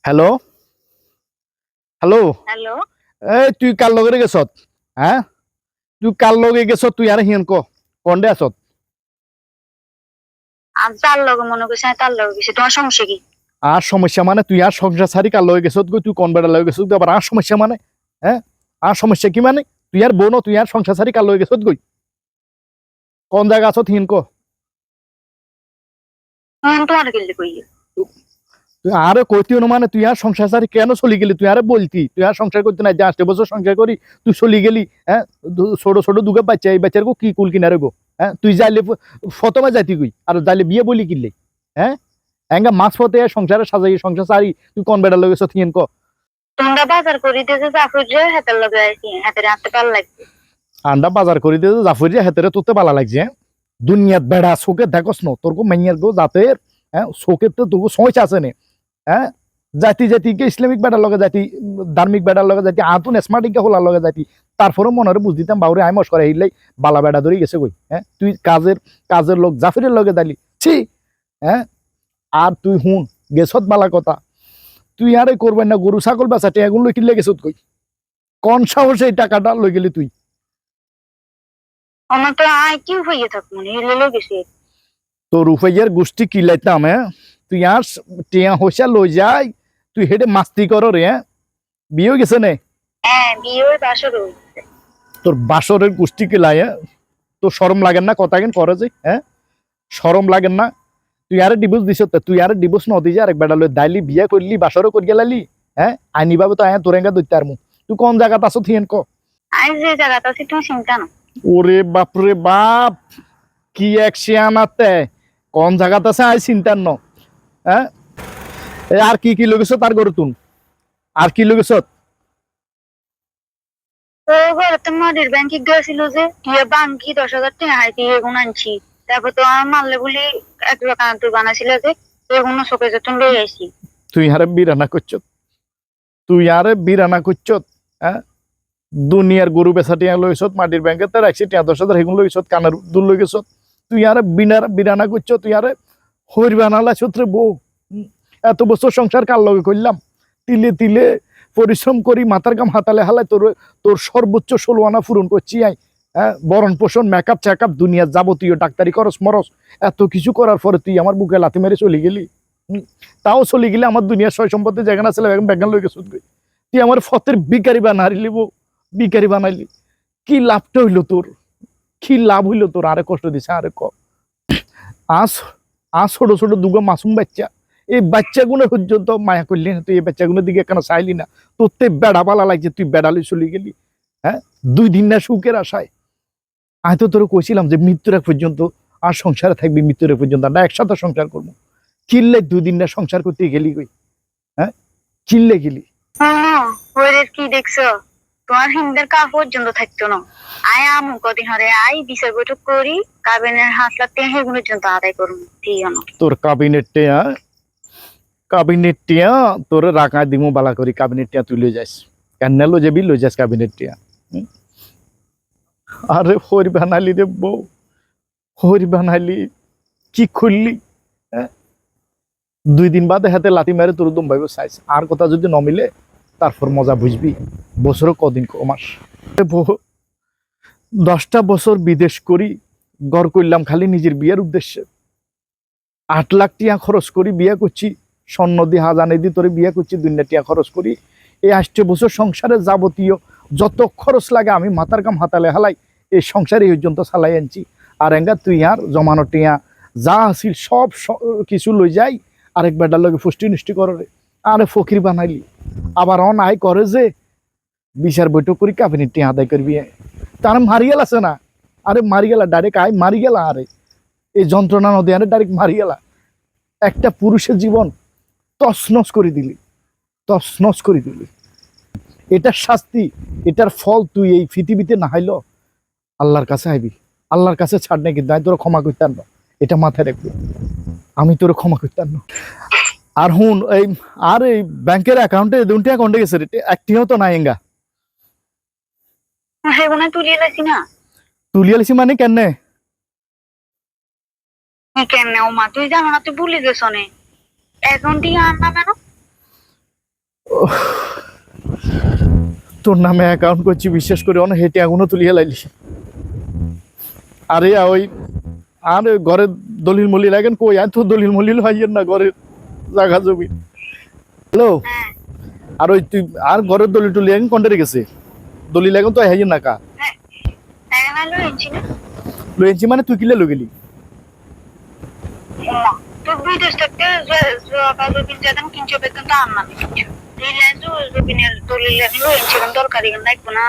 Hello hello. Hello. এই তুই কার লগে গেছত? হ্যাঁ, তুই কার লগে গেছত? তুই আর হিয়ন কন্ডে আসত? আমি তার লগে মনে করছি আমি তার লগে গেছি, তোমার সমস্যা কি? আর সমস্যা মানে তুই আর সংসার সারি কার লগে গেছত গো? তুই কোন বেড়া লগে গেছত গো? আবার আর সমস্যা মানে? হ্যাঁ, আর সমস্যা কি মানে? তুই আর বোন তুই আর সংসার সারি কার লগে গেছত গই? কোন জায়গা আছত হিয়ন তোমার গেলে কই? তুই আরে কইতিও না মানে তুই আর সংসার সারি কেন চলি গেলি? তুই আরে বলতি তুই আর সংসার করতে না, যে 8 বছর সংসার করি তুই চলি গেলি। হ্যাঁ, ছোট ছোট দুগে বাচ্চা, এই বাচ্চার কি কুল কিনা রইব? হ্যাঁ, তুই যাইলে ফতমা যাইতি কই আর যাইলে বিয়ে বলি কিনলে? হ্যাঁ, এঙ্গা মাছ ফতে সংসারে সাজাই সংসার সারি তুই কোন বেড়া লগে সথিয়েন তোমরা বাজার করিতেছে জাফর যে হাতের লগে আইছি, হাতের আনতে পার লাগছে। আন্ডা বাজার করি দে জাফরিয়া হেতেরে তোতে বালা লাগছে। হ্যাঁ? দুনিয়াত বেড়া চোখে দেখস ন তোর মাইয়ার গো জাতের। হ্যাঁ, চোখে তো তোর সোঁচ আছে নে। হ্যাঁ, জাতি জাতিকে ইসলামিক বেড়ার লগে জাতি, ধার্মিক বেড়ার লগে জাতি, আতুন স্মার্টিকা হলার লগে জাতি। তারপরে মনে বুঝ দিতাম বাউরে আই মস্করা হইলাই বালা বেড়া ধরে গেছে কই। হ্যাঁ, তুই কাজের কাজের লোক জাফরের লগে দালি ছি। হ্যাঁ, আর তুই হুন গেছত বালা কথা, তুই আরে করবেন না গরু ছাগল বেচা টেগুন লই কিনলে গেছত কই? কোন সাহসে এই টাকাটা লই গেলি তুই? আমার তো আই কি হইয়ে থাক মনে হেলে গেছে। তোর রুফাইয়ের গোষ্ঠী কিলাইতাম। হ্যাঁ, তুই আর টিয়া হইসা লই যাই, তুই হেডে মাস্তি কর রে। হ্যাঁ, বিয়ে গেছে নে হ্যাঁ, বিয়ে ওই বাসর হইছে। তোর বাসরের গোষ্ঠী কিলাই। হ্যাঁ, তোর শরম লাগেন না কথা কেন করে যে? হ্যাঁ, শরম লাগেন না? তুই আরে ডিভোর্স দিছ, তুই আরে ডিভোর্স ন দিয়ে আরেক বেড়া লই দাইলি বিয়ে করলি বাসরও করি গেলালি। হ্যাঁ, আইনি ভাবে তো আয় তোর এঙ্গা দইতে আর মু তুই কোন জায়গাত আছো থিয়েন ক? আই যে জায়গাটা আছি তুমি চিন্তা না। ওরে বাপরে বাপ, কি এক শিয়ানাতে কোন জায়গাত আছে আই চিন্তার ন। হ্যাঁ, আর কি কি লগেছ তার গরু তুন, আর কি লগেছ? ও ঘরে তো মাটির ব্যাংকে গেছিল যে তুই বাঙ্কি 10,000 টাকা হাইতে এগুন আনছি। তারপর তো আমার মারলে বলি এক দোকান তুই বানাছিল যে এগুলো চোখে যতন লই আইছি। তুই আরে বিরানা করছ, তুই আরে বিরানা করছ। হ্যাঁ, দুনিয়ার গরু বেচা টিয়া লইছত, মাটির ব্যাংকে তো রাখছি টিয়া 10,000 হেগুন লইছত, কানের দুল লই গেছত। তুই আরে বিরানা করছ, তুই আরে হইর বানালা ছত্রে বউ। এত বছর সংসার কার লগে করলাম, তিলে তিলে পরিশ্রম করি মাথার গাম হাতালে হালায় তোর তোর সর্বোচ্চ 16 আনা পূরণ করছি আই। হ্যাঁ, বরণ পোষণ মেকআপ চেকআপ দুনিয়ার যাবতীয় ডাক্তারি খরচ মরস এত কিছু করার পরে তুই আমার বুকে লাথি মেরে চলে গেলি। তাও চলে গেলে আমার দুনিয়ার সয় সম্পত্তি যেখানে ছিল এখন ব্যাগান লই গেছত গই। তুই আমার ফতের বিকারি বানাইলি বউ, বিকারি বানাইলি। কি লাভটা হইলো তোর? কি লাভ হইলো তোর? আরে কষ্ট দিছে আরে ক। আজ আজ ছোট ছোট দুগো মাসুম বাচ্চা, এই বাচ্চাগুলো পর্যন্ত মায়া করলি না তুই? এই বাচ্চাগুলোর দিকে কেন চাইলি না? তোর তে বেড়া পালা লাগছে, তুই বেড়ালে চলে গেলি। হ্যাঁ, 2 দিন না সুখের আশায়। আমি তো তোর কইছিলাম যে মৃত্যুর এক পর্যন্ত আর সংসারে থাকবি, মৃত্যুর এক পর্যন্ত আমরা একসাথে সংসার করবো। চিল্লে 2 দিন না সংসার করতে গেলি কই? হ্যাঁ, চিল্লে গেলি। ওই কি দেখছো? তোমার হিন্দের কা পর্যন্ত থাকতো না। আয় আমু কদিন হরে আই বিচার বৈঠক করি, কাবিনের হাত লাগতে হেগুলো পর্যন্ত আদায় করবো ঠিক না। তোর কাবিনেট টিয়া তোর রাখা দিমু বালা করি, কাবিনেট টিয়া তুই লই যাস কেন লো যাবি, লই যাস কাবিনেট টিয়া। আরে হরি বানালি রে বউ, হরি বানালি, কি খুললি? হ্যাঁ, 2 দিন বাদে হাতে লাথি মেরে তোর দম ভাইব চাইছ। আর কথা যদি ন মিলে তারপর মজা বুঝবি। বছরও কদিন মাস। 10টা বছর বিদেশ করি গড় করলাম খালি নিজের বিয়ের উদ্দেশ্যে। 8 লাখ টিয়া খরচ করি বিয়ে করছি, স্বর্ণ দিয়ে হাজানে দিয়ে তোরে বিয়ে করছি, 2 টিয়া খরচ করি। এই 8 বছর সংসারে যাবতীয় যত খরচ লাগে আমি মাথার কাম হাতালে হালাই এই সংসারে এই পর্যন্ত চালাই আনছি। আর এঙ্গা তুই আর জমানো টিয়া যা আসিল সব কিছু লই যাই আরেক বেটার লগে ফুষ্টি নষ্টি করে আরে ফকির বানাইলি। আবার অন আয় করে যে বিচার বৈঠক করি কাবিনী টিয়া আদায় করবি। তার মারি গেল আছে না? আরে মারি গেলা ডাইরেক্ট আয় মারি গেলা। আরে এই যন্ত্রণা নদী আরে ডাইরেক্ট মারি গেলা। একটা পুরুষের জীবন তছনছ করে দিলি, তছনছ করে দিলি। এটার শাস্তি, এটার ফল তুই এই পৃথিবীতে না হাইল আল্লাহর কাছে আইবি। আল্লাহর কাছে ছাড় নাই, কিন্তু আমি তোর ক্ষমা করতাম না, এটা মাথায় রাখবি। আমি তোর ক্ষমা করতাম না। আর হুন এই আর এই ব্যাংকের অ্যাকাউন্টে 2টি অ্যাকাউন্টে গেছে রে, একটিও তো নাই এঙ্গা। হেগুনা তুলিয়ে লাইছি না। তুলিয়ে লিছি মানে কেনে? কেমনে ও মা তুই জানো না, তুই ভুলে গেছো নে এখন টিয়া আনলাম কেন? তোর নামে অ্যাকাউন্ট করছি বিশ্বাস করে অনেক হেঁটে আগুনও তুলিয়ে লাইলি আরে ওই আর ওই ঘরের দলিল মলি লাগেন কই আর তোর দলিল মলিল হাইয়ের না ঘরের জায়গা জমি হ্যালো হ্যাঁ আর ওই তুই আর ঘরের দলিল টলি এখন কোনটারে গেছে দলিল এখন তো হাইয়ের না কা হ্যাঁ এখন আলো এনছি না লইছি মানে তুই কিলে লইলি তো বিদেশ থেকে জবাবিন যেতাম কিনছো বেতন তো আমার কিনছো রিলায়েন্স জবিনের দলিল আনিলো এনছি দরকারি লাগবে না